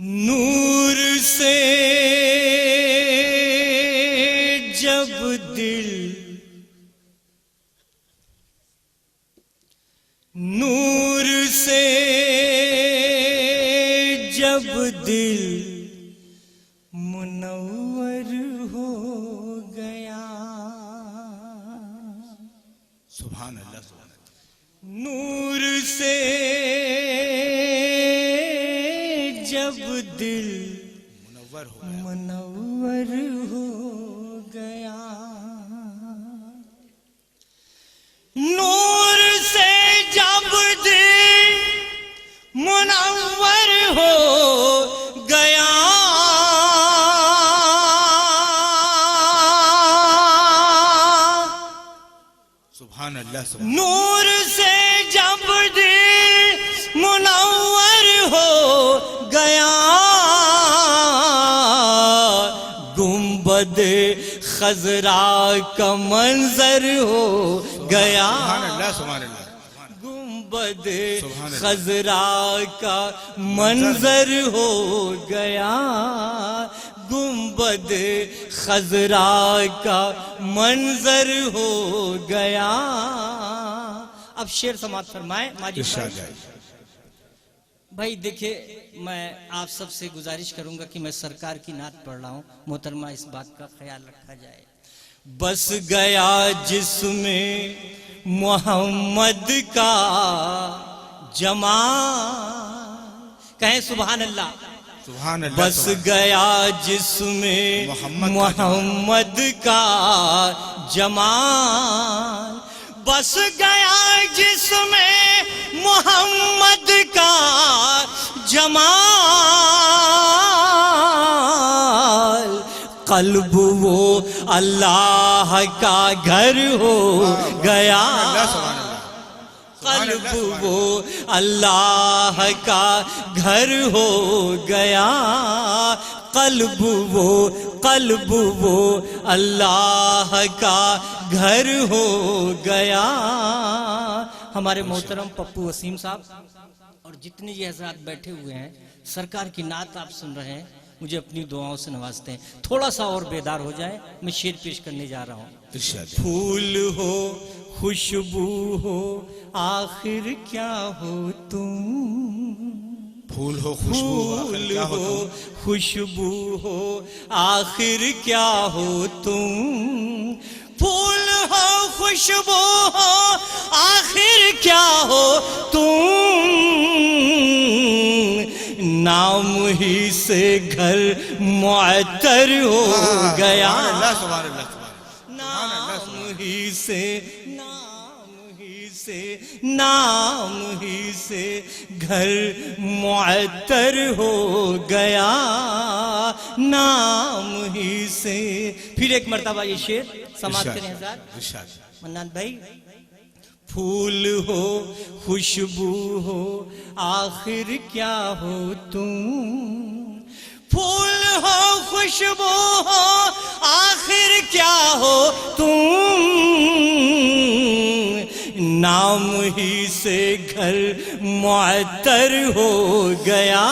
नूर से जब दिल, नूर से जब दिल मुनव्वर हो गया। सुभान अल्लाह, सुभान अल्लाह। नूर से जब दिल मुनव्वर हो गया। नूर से जब दिल मुनव्वर हो गया। सुभान अल्लाह, सुभान। नूर से जब दिल मुनव्वर हो गया। गुंबद खजरा का मंजर हो गया। सुभान अल्लाह, सुभान अल्लाह। गुंबद खजरा का मंजर हो गया। गुंबद खजरा का मंजर हो गया। अब शेर समाप्त फरमाए माजी भाई। देखिए, मैं आप सबसे गुजारिश करूंगा कि मैं सरकार की नात पढ़ रहा हूं, मोहतरमा इस बात का ख्याल रखा जाए। बस गया जिसमें मोहम्मद का जमाल, कहें सुभान अल्लाह। सुभान अल्लाह। बस गया जिसमें मोहम्मद का जमाल। बस गया जिसमें मोहम्मद का जमाल। कल्ब वो अल्लाह का घर हो गया। कल्ब वो अल्लाह का घर हो गया। कल्ब वो अल्लाह का घर हो गया। हमारे मोहतरम पप्पू वसीम साहब और जितने ये हजरात बैठे हुए हैं, सरकार की नात आप सुन रहे हैं, मुझे अपनी दुआओं से नवाजते हैं। थोड़ा सा और बेदार हो जाए, मैं शेर पेश करने जा रहा हूँ। फूल हो खुशबू हो आखिर क्या हो तुम। फूल हो खुशबू हो आखिर क्या हो तुम। फूल हो खुशबू हो आखिर क्या हो तुम। नाम ही से घर मुअत्तर हो गया। नाम ही से घर मुअत्तर हो गया। नाम ही से। फिर एक मर्तबा ये शेर समाप्त करें हज़रात मन्नान भाई। फूल हो खुशबू हो आखिर क्या हो तुम। फूल हो खुशबू हो आखिर क्या हो तुम। नाम ही से घर मुअत्तर हो गया।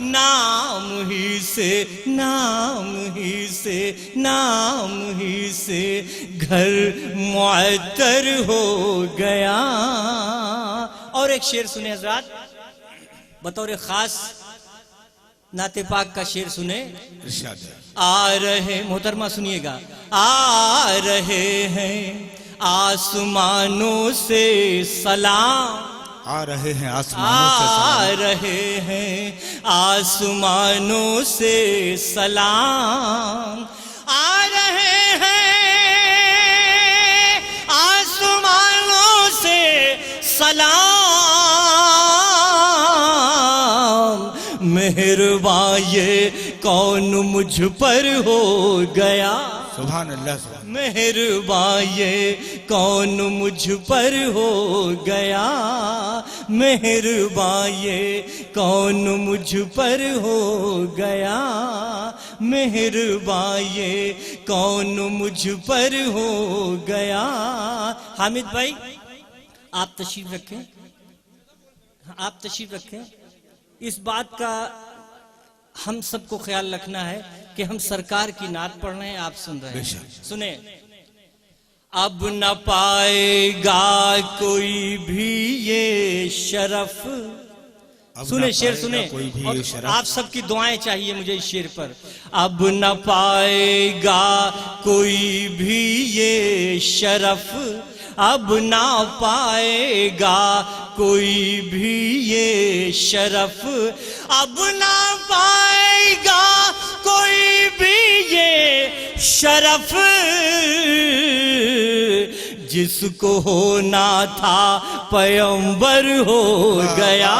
नाम ही से घर मुअत्तर हो गया। और एक शेर सुने हजरात, बतौर खास नाते पाक का शेर सुने। आ रहे, मोहतरमा सुनिएगा। आ रहे हैं आसमानों से सलाम। आ रहे हैं आसमानों से सलाम। आ रहे हैं आसमानों से सलाम। मेहरबान ये कौन मुझ पर हो गया। सुभान अल्लाह। मेहरबान ये कौन मुझ पर हो गया। मेहरबान ये कौन मुझ पर हो गया। मेहरबान ये कौन मुझ पर हो गया। हामिद भाई आप तशरीफ रखें। इस बात का हम सबको ख्याल रखना है कि हम सरकार की नात पढ़ रहे हैं, आप सुन रहे हैं। बेशक। सुने, अब न पाएगा कोई भी ये शरफ। अब सुने ना शेर पाएगा सुने, कोई भी और ये शरफ। आप सबकी दुआएं चाहिए मुझे इस शेर पर। अब न पाएगा कोई भी ये शरफ, अब ना पाएगा कोई भी ये शरफ, अब ना पाएगा कोई भी ये शरफ, जिसको होना था पैगंबर हो गया।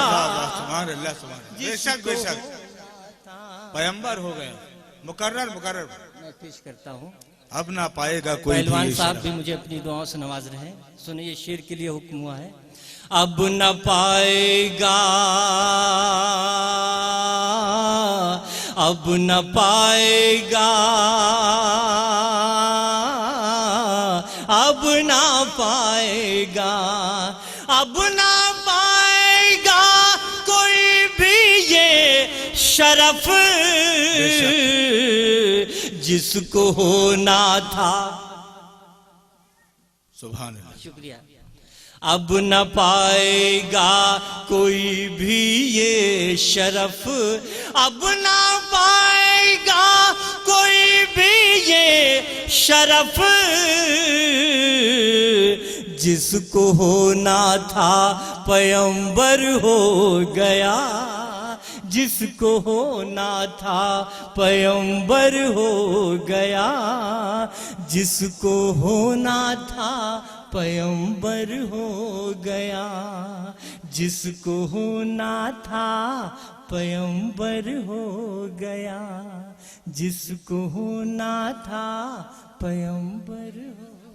सुभान अल्लाह, सुभान अल्लाह। बेशक बेशक पैगंबर हो गए, मुकर्रर मुकर्रर। मैं पेश करता हूँ। अब ना पाएगा कोई भी पहलवान ये साहब शरफ। भी मुझे अपनी दुआओं से नवाज रहे हैं। सुनिए, शेर के लिए हुक्म हुआ है। अब न पाएगा, अब न पाएगा, अब ना पाएगा, अब ना पाएगा कोई भी ये शरफ, जिसको होना था। सुभान अल्लाह। शुक्रिया। अब न पाएगा कोई भी ये शरफ, अब न पाएगा कोई भी ये शरफ, जिसको होना था पैगंबर हो गया, जिसको होना था पैगंबर हो गया, जिसको होना था पैगंबर हो गया, जिसको होना था पैगंबर हो गया, जिसको होना था पैगंबर हो